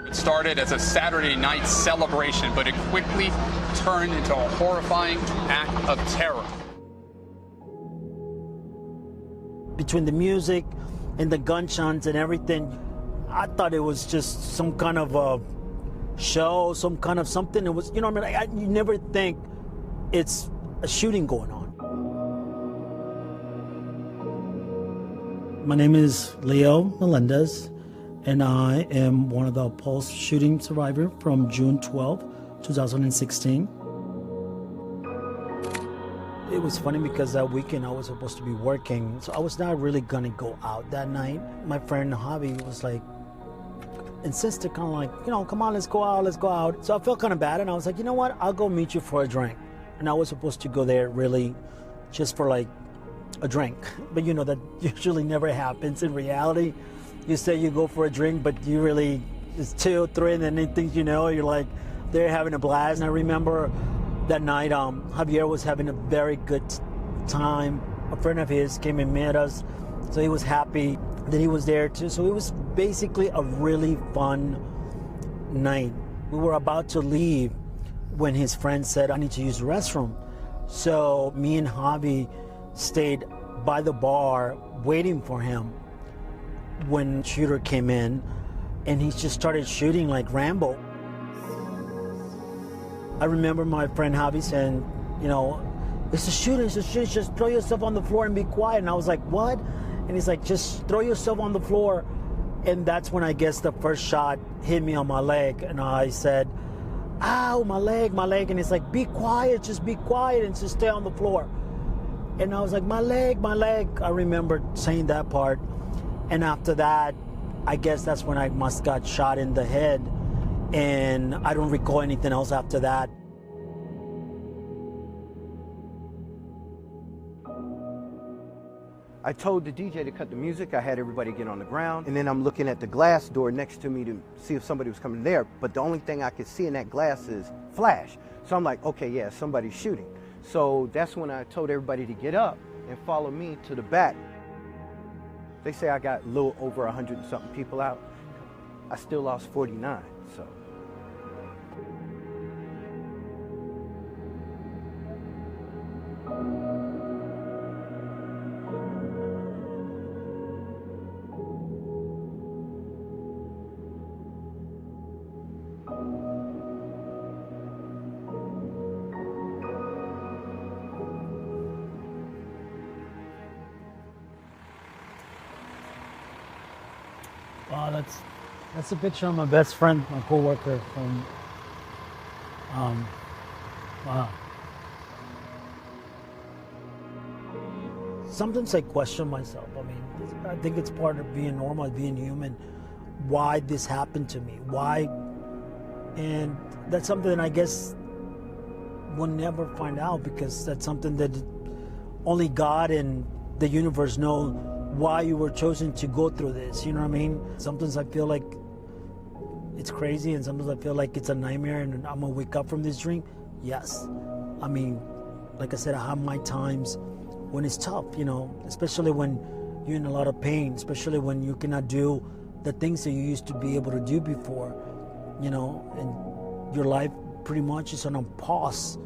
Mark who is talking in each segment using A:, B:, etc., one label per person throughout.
A: It started as a Saturday night celebration, but it quickly turned into a horrifying act of terror.
B: Between the music and the gunshots and everything, I thought it was just some kind of a show, some kind of something. It was, you know what I mean? You never think it's a shooting going on. My name is Leo Melendez, and I am one of the Pulse shooting survivors from June 12, 2016. It was funny because that weekend I was supposed to be working, so I was not really gonna go out that night. My friend Javier was like, insisted, kind of like, you know, come on, let's go out, let's go out. So I felt kind of bad, and I was like, you know what, I'll go meet you for a drink. And I was supposed to go there really just for like a drink. But you know, that usually never happens in reality. You say you go for a drink, but you really, it's 2, 3, and then things you know, you're like, they're having a blast. And I remember that night, Javier was having a very good time. A friend of his came and met us, so he was happy that he was there too. So it was basically a really fun night. We were about to leave when his friend said, I need to use the restroom. So me and Javi stayed by the bar waiting for him when the shooter came in, and he just started shooting like Rambo. I remember my friend Javi saying, you know, it's a shooting, just throw yourself on the floor and be quiet. And I was like, what? And he's like, just throw yourself on the floor. And that's when I guess the first shot hit me on my leg. And I said, ow, my leg. And he's like, be quiet, just be quiet and just stay on the floor. And I was like, my leg. I remember saying that part. And after that, I guess that's when I must got shot in the head. And I don't recall anything else after that.
C: I told the DJ to cut the music. I had everybody get on the ground. And then I'm looking at the glass door next to me to see if somebody was coming there. But the only thing I could see in that glass is flash. So I'm like, okay, yeah, somebody's shooting. So that's when I told everybody to get up and follow me to the back. They say I got a little over 100 and something people out. I still lost 49, so.
B: Wow, that's a picture of my best friend, my co-worker from, wow. Sometimes I question myself. I mean, I think it's part of being normal, being human. Why this happened to me? Why? And that's something I guess we'll never find out, because that's something that only God and the universe know why you were chosen to go through this, you know what I mean? Sometimes I feel like it's crazy, and sometimes I feel like it's a nightmare and I'm gonna wake up from this dream. Yes. I mean, like I said, I have my times when it's tough, you know, especially when you're in a lot of pain, especially when you cannot do the things that you used to be able to do before, you know, and your life pretty much is on a pause.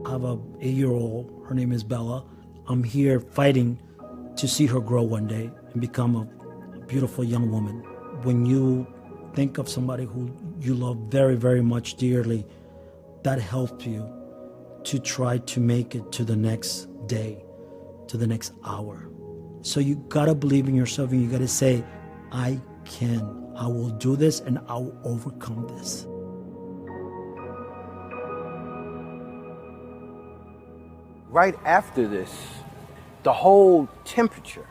B: I have a 8-year-old, her name is Bella. I'm here fighting to see her grow one day and become a beautiful young woman. When you think of somebody who you love very, very much dearly, that helps you to try to make it to the next day, to the next hour. So you gotta believe in yourself, and you gotta say, I will do this, and I will overcome this.
C: Right after this, the whole temperature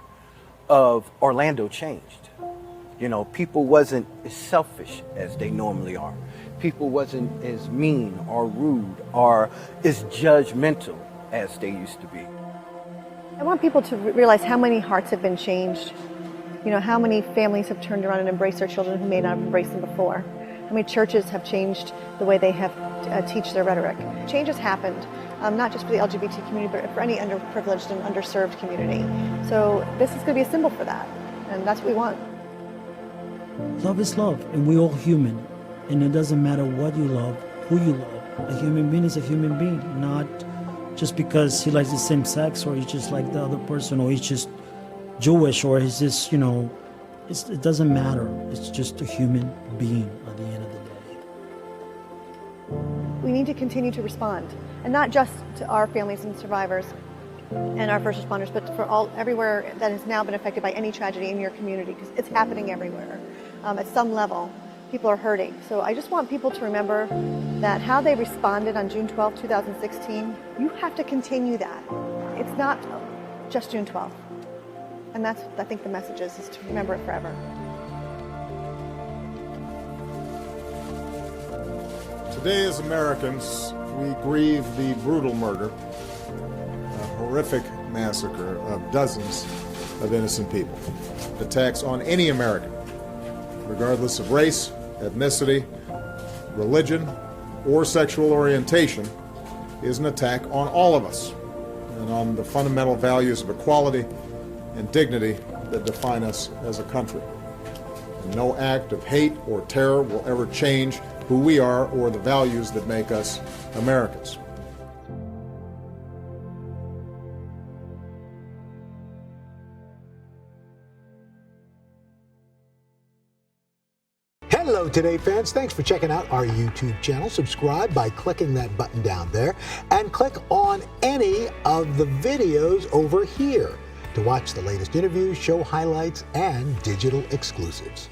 C: of Orlando changed. You know, people wasn't as selfish as they normally are. People wasn't as mean or rude or as judgmental as they used to be.
D: I want people to realize how many hearts have been changed You know, how many families have turned around and embraced their children who may not have embraced them before? How many churches have changed the way they have teach their rhetoric? Change has happened, not just for the LGBT community, but for any underprivileged and underserved community. So this is going to be a symbol for that, and that's what we want.
B: Love is love, and we're all human. And it doesn't matter what you love, who you love. A human being is a human being, not just because he likes the same sex, or he's just like the other person, or he's just Jewish, or he's just, you know, it doesn't matter. It's just a human being at the end of the day.
D: We need to continue to respond, and not just to our families and survivors and our first responders, but for everywhere that has now been affected by any tragedy in your community, because it's happening everywhere. At some level, people are hurting. So I just want people to remember that how they responded on June 12, 2016, you have to continue that. It's not just June 12th. And that's, I think, the message is to remember it forever.
E: Today, as Americans, we grieve the brutal murder, a horrific massacre of dozens of innocent people. Attacks on any American, regardless of race, ethnicity, religion, or sexual orientation, is an attack on all of us and on the fundamental values of equality and dignity that define us as a country. And no act of hate or terror will ever change who we are or the values that make us Americans.
F: Hello Today fans, thanks for checking out our YouTube channel. Subscribe by clicking that button down there and click on any of the videos over here to watch the latest interviews, show highlights, and digital exclusives.